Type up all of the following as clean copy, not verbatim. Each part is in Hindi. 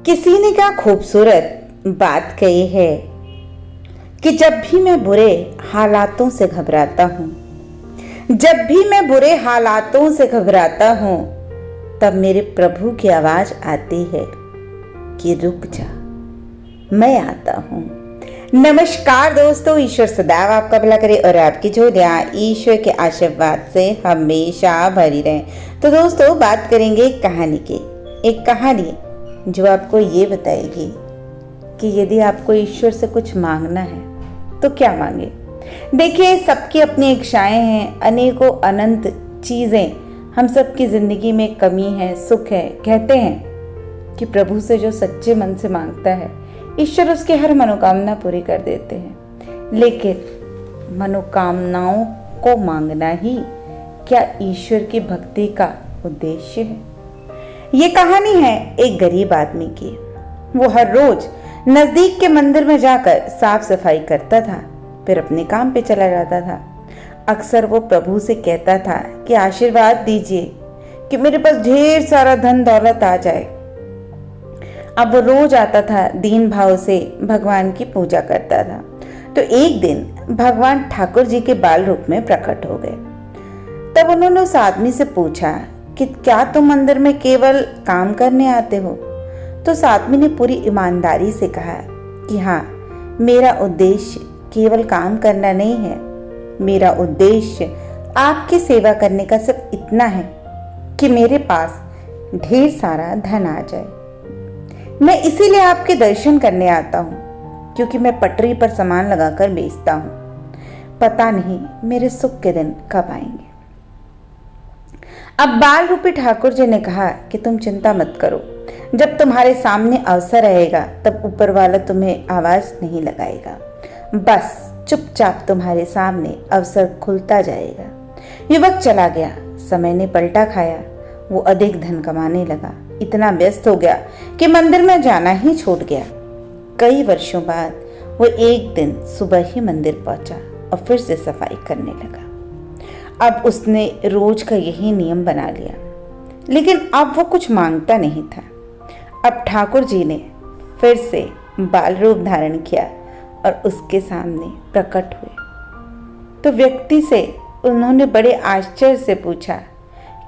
किसी ने क्या खूबसूरत बात कही है कि जब भी मैं बुरे हालातों से घबराता हूँ, जब भी मैं बुरे हालातों से घबराता हूँ, तब मेरे प्रभु की आवाज आती है कि रुक जा, मैं आता हूँ। नमस्कार दोस्तों, ईश्वर सदैव आपका भला करे और आपकी झोलियां ईश्वर के आशीर्वाद से हमेशा भरी रहे। तो दोस्तों, बात करेंगे एक कहानी की। एक कहानी जो आपको ये बताएगी कि यदि आपको ईश्वर से कुछ मांगना है तो क्या मांगे। देखिए, सबकी अपनी इच्छाएं हैं, अनेकों अनंत चीजें हम सबकी जिंदगी में कमी है, सुख है। कहते हैं कि प्रभु से जो सच्चे मन से मांगता है, ईश्वर उसकी हर मनोकामना पूरी कर देते हैं। लेकिन मनोकामनाओं को मांगना ही क्या ईश्वर की भक्ति का उद्देश्य है? ये कहानी है एक गरीब आदमी की। वो हर रोज नजदीक के मंदिर में जाकर साफ सफाई करता था, फिर अपने काम पे चला जाता था। अक्सर वो प्रभु से कहता था कि आशीर्वाद दीजिए कि मेरे पास ढेर सारा धन दौलत आ जाए। अब वो रोज आता था, दीन भाव से भगवान की पूजा करता था। तो एक दिन भगवान ठाकुर जी के बाल रूप में प्रकट हो गए। तब उन्होंने उस आदमी से पूछा कि क्या तुम मंदिर में केवल काम करने आते हो? तो उस आदमी ने पूरी ईमानदारी से कहा कि हाँ, मेरा उद्देश्य केवल काम करना नहीं है। मेरा उद्देश्य आपकी सेवा करने का सिर्फ इतना है कि मेरे पास ढेर सारा धन आ जाए। मैं इसीलिए आपके दर्शन करने आता हूँ, क्योंकि मैं पटरी पर सामान लगाकर बेचता हूँ। पता नहीं मेरे सुख के दिन कब आएंगे। अब बाल रूपी ठाकुर जी ने कहा कि तुम चिंता मत करो, जब तुम्हारे सामने अवसर आएगा तब ऊपर वाला तुम्हें आवाज नहीं लगाएगा। बस चुपचाप तुम्हारे सामने अवसर खुलता जाएगा। युवक चला गया। समय ने पलटा खाया। वो अधिक धन कमाने लगा, इतना व्यस्त हो गया कि मंदिर में जाना ही छूट गया। कई वर्षों बाद वो एक दिन सुबह ही मंदिर पहुंचा और फिर से सफाई करने लगा। अब उसने रोज का यही नियम बना लिया, लेकिन अब वो कुछ मांगता नहीं था। अब ठाकुर जी ने फिर से बाल रूप धारण किया और उसके सामने प्रकट हुए। तो व्यक्ति से उन्होंने बड़े आश्चर्य से पूछा,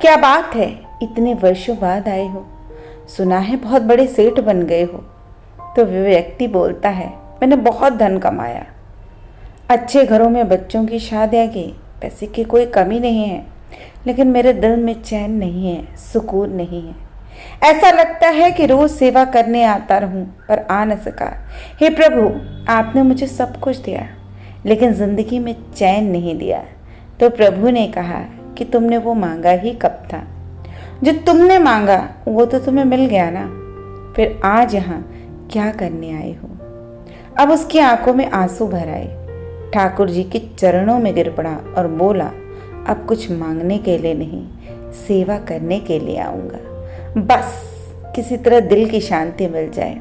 क्या बात है, इतने वर्षों बाद आए हो? सुना है बहुत बड़े सेठ बन गए हो। तो वह व्यक्ति बोलता है, मैंने बहुत धन कमाया, अच्छे घरों में बच्चों की शादियां की, पैसे की कोई कमी नहीं है, लेकिन मेरे दिल में चैन नहीं है, सुकून नहीं है। ऐसा लगता है कि रोज सेवा करने आता रहूं पर आ न सका। हे प्रभु, आपने मुझे सब कुछ दिया, लेकिन जिंदगी में चैन नहीं दिया। तो प्रभु ने कहा कि तुमने वो मांगा ही कब था? जो तुमने मांगा वो तो तुम्हें मिल गया ना, फिर आज यहाँ क्या करने आए हो? अब उसकी आंखों में आंसू भर आए। ठाकुर जी के चरणों में गिर पड़ा और बोला, अब कुछ मांगने के लिए नहीं, सेवा करने के लिए आऊंगा। बस किसी तरह दिल की शांति मिल जाए।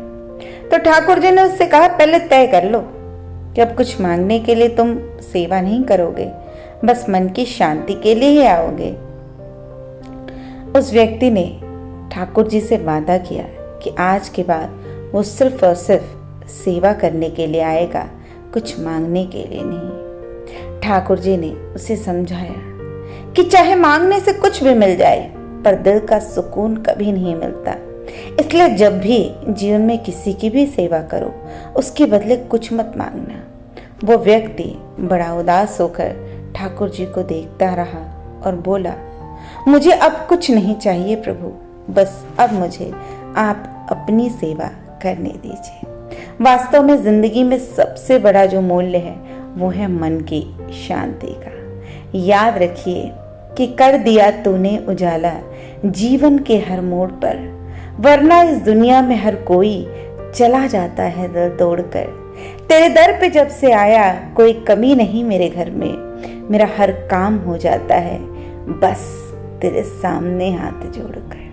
तो ठाकुर जी ने उससे कहा, पहले तय कर लो कि अब कुछ मांगने के लिए तुम सेवा नहीं करोगे, बस मन की शांति के लिए ही आओगे। उस व्यक्ति ने ठाकुर जी से वादा किया कि आज के बाद वो सिर्फ और सिर्फ सेवा करने के लिए आएगा, कुछ मांगने के लिए नहीं। ठाकुर जी ने उसे समझाया कि चाहे मांगने से कुछ भी मिल जाए, पर दिल का सुकून कभी नहीं मिलता। इसलिए जब भी जीवन में किसी की भी सेवा करो, उसके बदले कुछ मत मांगना। वो व्यक्ति बड़ा उदास होकर ठाकुर जी को देखता रहा और बोला, मुझे अब कुछ नहीं चाहिए प्रभु, बस अब मुझे आप अपनी सेवा करने दीजिए। वास्तव में जिंदगी में सबसे बड़ा जो मूल्य है वो है मन की शांति का। याद रखिए कि कर दिया तूने उजाला जीवन के हर मोड़ पर, वरना इस दुनिया में हर कोई चला जाता है दिल तोड़कर। तेरे दर पे जब से आया कोई कमी नहीं मेरे घर में, मेरा हर काम हो जाता है बस तेरे सामने हाथ जोड़कर।